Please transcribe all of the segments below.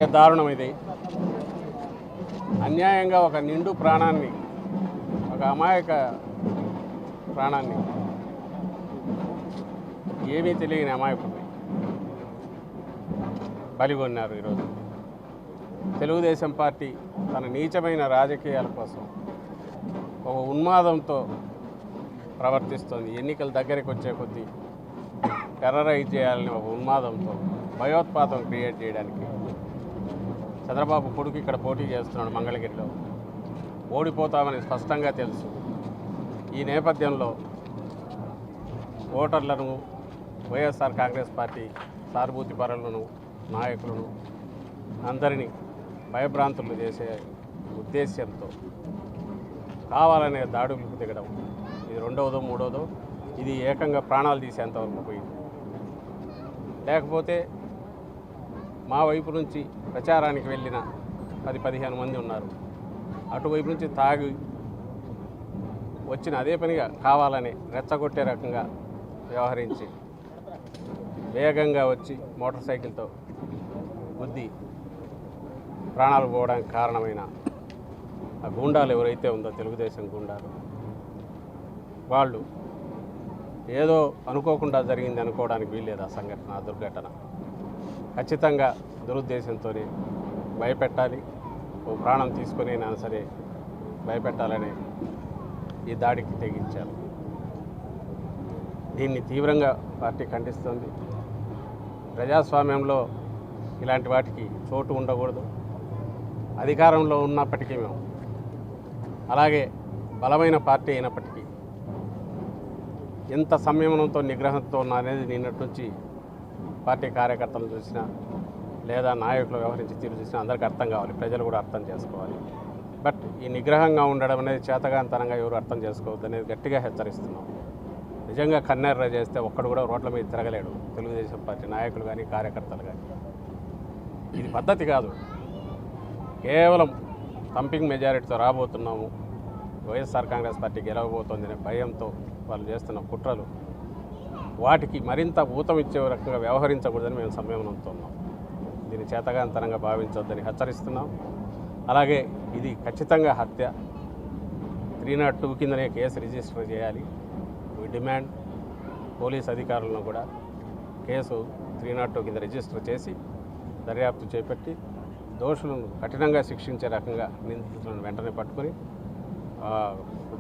దారుణం ఇది. అన్యాయంగా ఒక నిండు ప్రాణాన్ని, ఒక అమాయక ప్రాణాన్ని, ఏమీ తెలియని అమాయకుడిని బలిగొన్నారు. ఈరోజు తెలుగుదేశం పార్టీ తన నీచమైన రాజకీయాల కోసం ఒక ఉన్మాదంతో ప్రవర్తిస్తోంది. ఎన్నికల దగ్గరికి వచ్చే కొద్దీ టెర్రరైజ్ చేయాలని ఒక ఉన్మాదంతో భయోత్పాతం క్రియేట్ చేయడానికి చంద్రబాబు కొడుకు ఇక్కడ పోటీ చేస్తున్నాడు. మంగళగిరిలో ఓడిపోతామని స్పష్టంగా తెలుసు. ఈ నేపథ్యంలో ఓటర్లను, వైఎస్ఆర్ కాంగ్రెస్ పార్టీ సానుభూతి పరులను, నాయకులను అందరినీ భయభ్రాంతులు చేసే ఉద్దేశ్యంతో కావాలనే దాడులకు దిగడం. ఇది రెండవదో మూడోదో, ఇది ఏకంగా ప్రాణాలు తీసేంతవరకు పోయింది. లేకపోతే మా వైపు నుంచి ప్రచారానికి వెళ్ళిన 10-15 మంది ఉన్నారు. అటువైపు నుంచి తాగి వచ్చిన అదే పనిగా కావాలని రెచ్చగొట్టే రకంగా వ్యవహరించి వేగంగా వచ్చి మోటార్ సైకిల్తో గుద్ది ప్రాణాలు పోవడానికి కారణమైన ఆ గూండాలు ఎవరైతే ఉందో, తెలుగుదేశం గూండాలు, వాళ్ళు ఏదో అనుకోకుండా జరిగింది అనుకోవడానికి వీల్లేదు. ఆ సంఘటన, ఆ దుర్ఘటన ఖచ్చితంగా దురుద్దేశంతోనే భయపెట్టాలి, ఓ ప్రాణం తీసుకునైనా సరే భయపెట్టాలని ఈ దాడికి తెగించారు. దీన్ని తీవ్రంగా పార్టీ ఖండిస్తుంది. ప్రజాస్వామ్యంలో ఇలాంటి వాటికి చోటు ఉండకూడదు. అధికారంలో ఉన్నప్పటికీ మేము, అలాగే బలమైన పార్టీ అయినప్పటికీ ఎంత సంయమనంతో, నిగ్రహంతో అనేది నిన్నటి నుంచి పార్టీ కార్యకర్తలు చూసినా లేదా నాయకులు వ్యవహరించి తీరు చూసినా అందరికీ అర్థం కావాలి, ప్రజలు కూడా అర్థం చేసుకోవాలి. బట్ ఈ నిగ్రహంగా ఉండడం అనేది చేతగాంతనంగా ఎవరు అర్థం చేసుకోవద్దు అనేది గట్టిగా హెచ్చరిస్తున్నాం. నిజంగా కన్నెర్ర చేస్తే ఒక్కడు కూడా రోడ్ల మీద తిరగలేడు, తెలుగుదేశం పార్టీ నాయకులు కానీ కార్యకర్తలు కానీ. ఇది పద్ధతి కాదు. కేవలం థంపింగ్ మెజారిటీతో రాబోతున్నాము, వైఎస్ఆర్ కాంగ్రెస్ పార్టీ గెలవబోతోందనే భయంతో వాళ్ళు చేస్తున్న కుట్రలు, వాటికి మరింత ఊతం ఇచ్చే రకంగా వ్యవహరించకూడదని మేము సంయమనంతో ఉన్నాం. దీన్ని చేతగాంతనంగా భావించొద్దని హెచ్చరిస్తున్నాం. అలాగే ఇది ఖచ్చితంగా హత్య. 302 కిందనే కేసు రిజిస్టర్ చేయాలి. వీ డిమాండ్ పోలీస్ అధికారులను కూడా కేసు 302 కింద రిజిస్టర్ చేసి దర్యాప్తు చేపట్టి దోషులను కఠినంగా శిక్షించే రకంగా, నిందితులను వెంటనే పట్టుకొని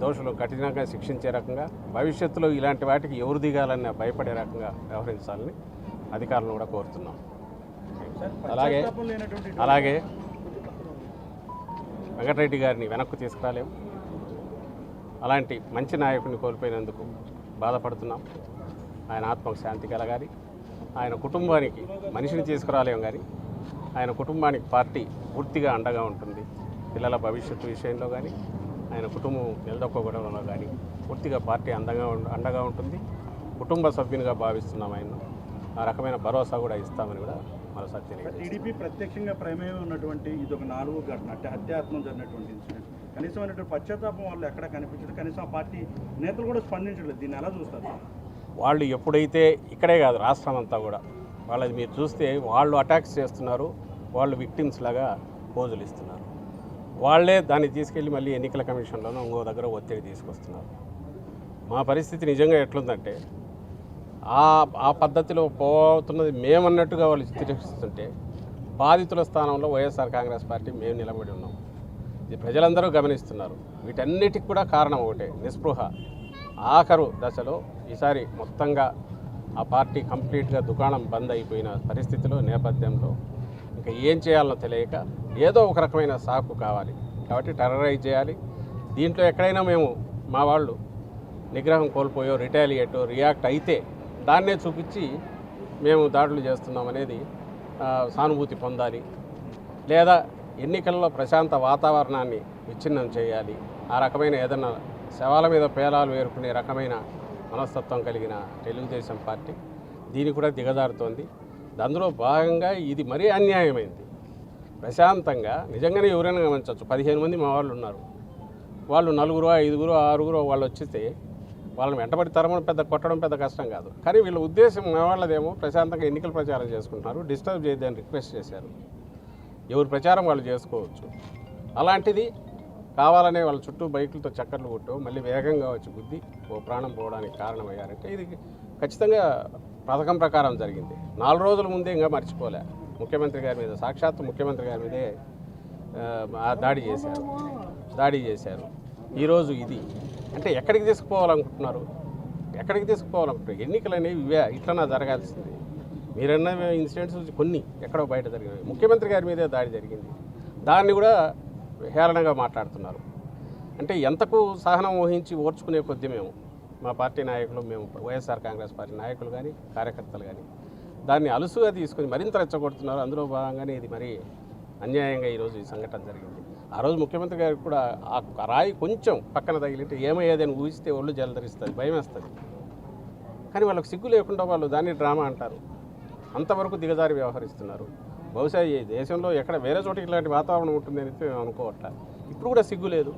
దోషులను కఠినంగా శిక్షించే రకంగా, భవిష్యత్తులో ఇలాంటి వాటికి ఎవరు దిగాలన్న భయపడే రకంగా వ్యవహరించాలని అధికారులను కూడా కోరుతున్నాం. అలాగే వెంకటరెడ్డి గారిని వెనక్కు తీసుకురాలేము. అలాంటి మంచి నాయకుడిని కోల్పోయినందుకు బాధపడుతున్నాం. ఆయన ఆత్మకు శాంతి కలగాలి. ఆయన కుటుంబానికి మనిషిని తీసుకురాలేము, కానీ ఆయన కుటుంబానికి పార్టీ పూర్తిగా అండగా ఉంటుంది. పిల్లల భవిష్యత్తు విషయంలో కానీ, ఆయన కుటుంబం నిలదొక్కడంలో కానీ పూర్తిగా పార్టీ అండగా ఉంటుంది. కుటుంబ సభ్యునిగా భావిస్తున్నాం. ఆయన ఆ రకమైన భరోసా కూడా ఇస్తామని కూడా మరోసారి తెలియదు. టీడీపీ ప్రత్యక్షంగా ప్రమేయం ఉన్నటువంటి ఇది ఒక 4 ఘటన, హత్యాత్మకం జరిగినటువంటి ఇన్సిడెంట్. కనీసం అనేటువంటి పశ్చాత్తాపం వాళ్ళు ఎక్కడ కనిపించదు. కనీసం ఆ పార్టీ నేతలు కూడా స్పందించలేదు. దీన్ని ఎలా చూస్తారు? వాళ్ళు ఎప్పుడైతే ఇక్కడే కాదు, రాష్ట్రం అంతా కూడా వాళ్ళది మీరు చూస్తే వాళ్ళు అటాక్స్ చేస్తున్నారు, వాళ్ళు విక్టిమ్స్ లాగా పోజులు ఇస్తున్నారు. వాళ్ళే దాన్ని తీసుకెళ్ళి మళ్ళీ ఎన్నికల కమిషన్లోనూ ఇంకో దగ్గర ఒత్తిడి తీసుకొస్తున్నారు. మా పరిస్థితి నిజంగా ఎట్లుందంటే, ఆ పద్ధతిలో పోతున్నది మేమన్నట్టుగా వాళ్ళు చిత్రీకరిస్తుంటే, బాధితుల స్థానంలో వైఎస్ఆర్ కాంగ్రెస్ పార్టీ మేము నిలబడి ఉన్నాం. ఇది ప్రజలందరూ గమనిస్తున్నారు. వీటన్నిటికి కూడా కారణం ఒకటే, నిస్పృహ. ఆఖరు దశలో ఈసారి మొత్తంగా ఆ పార్టీ కంప్లీట్గా దుకాణం బంద్ అయిపోయిన పరిస్థితిలో, నేపథ్యంలో ఇంకా ఏం చేయాలనో తెలియక ఏదో ఒక రకమైన సాకు కావాలి కాబట్టి టెర్రరైజ్ చేయాలి. దీంట్లో ఎక్కడైనా మేము మా వాళ్ళు నిగ్రహం కోల్పోయో, రియాక్ట్ అయితే దాన్నే చూపించి మేము దాడులు చేస్తున్నాం అనేది సానుభూతి పొందాలి. లేదా ఎన్నికల్లో ప్రశాంత వాతావరణాన్ని విచ్ఛిన్నం చేయాలి. ఆ రకమైన ఏదన్నా శవాల మీద పేలాలు వేరుకునే రకమైన మనస్తత్వం కలిగిన తెలుగుదేశం పార్టీ దీన్ని కూడా దిగజారుతోంది. అందులో భాగంగా ఇది మరీ అన్యాయమైంది. ప్రశాంతంగా నిజంగానే ఎవరైనా గమనించవచ్చు. 15 మంది మా వాళ్ళు ఉన్నారు. వాళ్ళు 4, 5, 6 వాళ్ళు వచ్చితే వాళ్ళని వెంటబడి తరమడం పెద్ద కొట్టడం పెద్ద కష్టం కాదు. కానీ వీళ్ళ ఉద్దేశం వాళ్ళదేమో ప్రశాంతంగా ఎన్నికల ప్రచారం చేసుకుంటున్నారు, డిస్టర్బ్ చేయొద్దని రిక్వెస్ట్ చేశారు. ఎవరి ప్రచారం వాళ్ళు చేసుకోవచ్చు. అలాంటిది కావాలనే వాళ్ళ చుట్టూ బైకులతో చక్కర్లు కొట్టు మళ్ళీ వేగంగా వచ్చి గుద్ది ఓ ప్రాణం పోవడానికి కారణమయ్యారంటే ఇది ఖచ్చితంగా పథకం ప్రకారం జరిగింది. 4 రోజుల ముందే ఇంకా మర్చిపోలే ముఖ్యమంత్రి గారి మీద, సాక్షాత్తు ముఖ్యమంత్రి గారి మీదే దాడి చేశారు. ఈరోజు ఇది అంటే ఎక్కడికి తీసుకుపోవాలనుకుంటున్నారు? ఎన్నికలు అనేవి ఇవే ఇట్లనా జరగాల్సింది. మీరన్న ఇన్సిడెంట్స్ కొన్ని ఎక్కడో బయట జరిగినాయి. ముఖ్యమంత్రి గారి మీదే దాడి జరిగింది, దాన్ని కూడా హేళనగా మాట్లాడుతున్నారు. అంటే ఎంతకు సహనం వహించి ఓర్చుకునే కొద్దీ మా పార్టీ నాయకులు, మేము వైఎస్ఆర్ కాంగ్రెస్ పార్టీ నాయకులు కానీ కార్యకర్తలు కానీ దాన్ని అలుసుగా తీసుకొని మరింత రెచ్చగొడుతున్నారు. అందులో భాగంగానే ఇది మరి అన్యాయంగా ఈరోజు ఈ సంఘటన జరిగింది. ఆ రోజు ముఖ్యమంత్రి గారికి కూడా ఆ రాయి కొంచెం పక్కన తగిలింటే ఏమయ్యేదని ఊహిస్తే ఒళ్ళు జలధరిస్తుంది, భయం వేస్తుంది. కానీ వాళ్ళకి సిగ్గు లేకుండా వాళ్ళు దాన్ని డ్రామా అంటారు. అంతవరకు దిగజారి వ్యవహరిస్తున్నారు. బహుశా ఈ దేశంలో ఎక్కడ వేరే చోట ఇలాంటి వాతావరణం ఉంటుందని అనుకోవట్లేదు. ఇప్పుడు కూడా సిగ్గు లేదు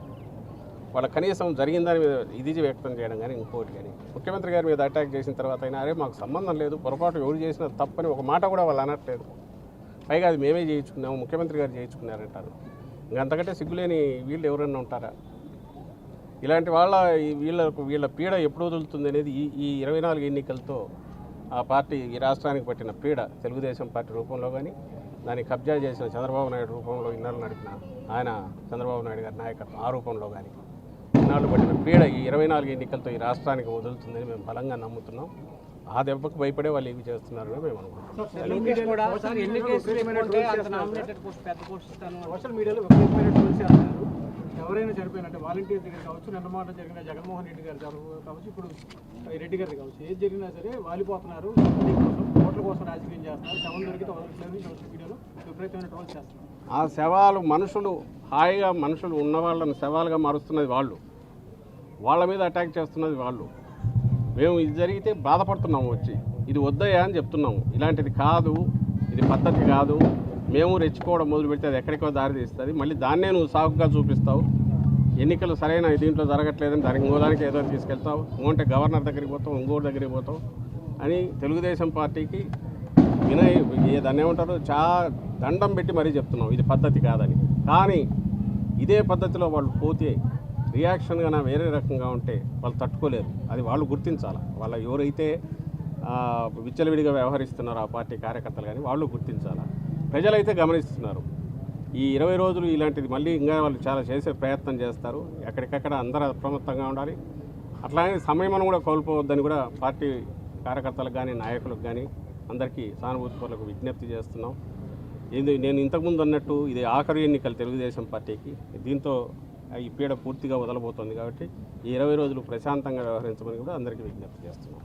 వాళ్ళ, కనీసం జరిగిందని ఇది వ్యక్తం చేయడం కానీ ఇంకోటి కానీ. ముఖ్యమంత్రి గారి మీద అటాక్ చేసిన తర్వాత అయినా అరే మాకు సంబంధం లేదు, పొరపాటు ఎవరు చేసిన తప్పని ఒక మాట కూడా వాళ్ళు అనట్లేదు. పైగా అది మేమే చేయించుకున్నాము, ముఖ్యమంత్రి గారు చేయించుకున్నారంటారు. ఇంకంతకంటే సిగ్గులేని వీళ్ళు ఎవరన్నా ఉంటారా? ఇలాంటి వీళ్ళ పీడ ఎప్పుడు వదులుతుంది అనేది ఈ 24 ఎన్నికలతో ఆ పార్టీ ఈ రాష్ట్రానికి పట్టిన పీడ, తెలుగుదేశం పార్టీ రూపంలో కానీ దాన్ని కబ్జా చేసిన చంద్రబాబు నాయుడు రూపంలో ఇన్నాళ్ళు నడిపిన ఆయన చంద్రబాబు నాయుడు గారి నాయకత్వం ఆ రూపంలో కానీ ఇన్నాళ్ళు పట్టిన పీడ ఈ 24 ఎన్నికలతో ఈ రాష్ట్రానికి వదులుతుందని మేము బలంగా నమ్ముతున్నాం. ఆ దెబ్బకు భయపడే వాళ్ళు ఏమి చేస్తున్నారని మేము అనుకుంటున్నాం. సోషల్ మీడియాలో విపరీతమైన ట్రోల్స్ చేస్తున్నారు. ఎవరైనా చనిపోయినట్టే వాలంటీర్ దగ్గర కావచ్చు, నిన్నమాట జరిగిన జగన్మోహన్ రెడ్డి గారు కావచ్చు, ఇప్పుడు రెడ్డి గారు కావచ్చు, ఏది జరిగినా సరే వాలిపోతున్నారు. ఓట్ల కోసం రాజకీయం చేస్తున్నారు. శవం దొరికితే వదలట్లేదు. సోషల్ మీడియాలో విపరీతమైన ట్రోల్స్ చేస్తున్నారు. ఆ శవాలు మనుషులు హాయిగా మనుషులు ఉన్న వాళ్ళని శవాలుగా మారుస్తున్నది వాళ్ళు, వాళ్ళ మీద అటాక్ చేస్తున్నది వాళ్ళు. మేము ఇది జరిగితే బాధపడుతున్నాము, వచ్చి ఇది వద్దయా అని చెప్తున్నాము. ఇలాంటిది కాదు, ఇది పద్ధతి కాదు. మేము రెచ్చుకోవడం మొదలు పెడితే అది ఎక్కడికో దారి తీస్తుంది. మళ్ళీ దాన్నే నువ్వు సాకుగా చూపిస్తావు. ఎన్నికలు సరైన దీంట్లో జరగట్లేదని దానికి ఇంకోదానికి ఏదో తీసుకెళ్తావు, ఇంకోంటే గవర్నర్ దగ్గరికి పోతావు, ఇంకోటి దగ్గరికి పోతావు అని తెలుగుదేశం పార్టీకి దాన్ని ఏమంటారు దండం పెట్టి మరీ చెప్తున్నాం ఇది పద్ధతి కాదని. కానీ ఇదే పద్ధతిలో వాళ్ళు పోతే రియాక్షన్గా వేరే రకంగా ఉంటే వాళ్ళు తట్టుకోలేరు. అది వాళ్ళు గుర్తించాలి. వాళ్ళ ఎవరైతే విచ్చలవిడిగా వ్యవహరిస్తున్నారో ఆ పార్టీ కార్యకర్తలు కానీ వాళ్ళు గుర్తించాలి. ప్రజలైతే గమనిస్తున్నారు. ఈ 20 రోజులు ఇలాంటిది మళ్ళీ ఇంకా వాళ్ళు చాలా చేసే ప్రయత్నం చేస్తారు. ఎక్కడికక్కడ అందరూ అప్రమత్తంగా ఉండాలి. అట్లాగే సమయం కూడా కోల్పోవద్దని కూడా పార్టీ కార్యకర్తలకు కానీ నాయకులకు కానీ అందరికీ సానుభూతిపరులకు విజ్ఞప్తి చేస్తున్నాం. నేను ఇంతకుముందు అన్నట్టు ఇది ఆఖరి ఎన్నికలు తెలుగుదేశం పార్టీకి. దీంతో ఈ పీడ పూర్తిగా వదలబోతోంది కాబట్టి ఈ 20 రోజులు ప్రశాంతంగా వ్యవహరించమని కూడా అందరికీ విజ్ఞప్తి చేస్తున్నాం.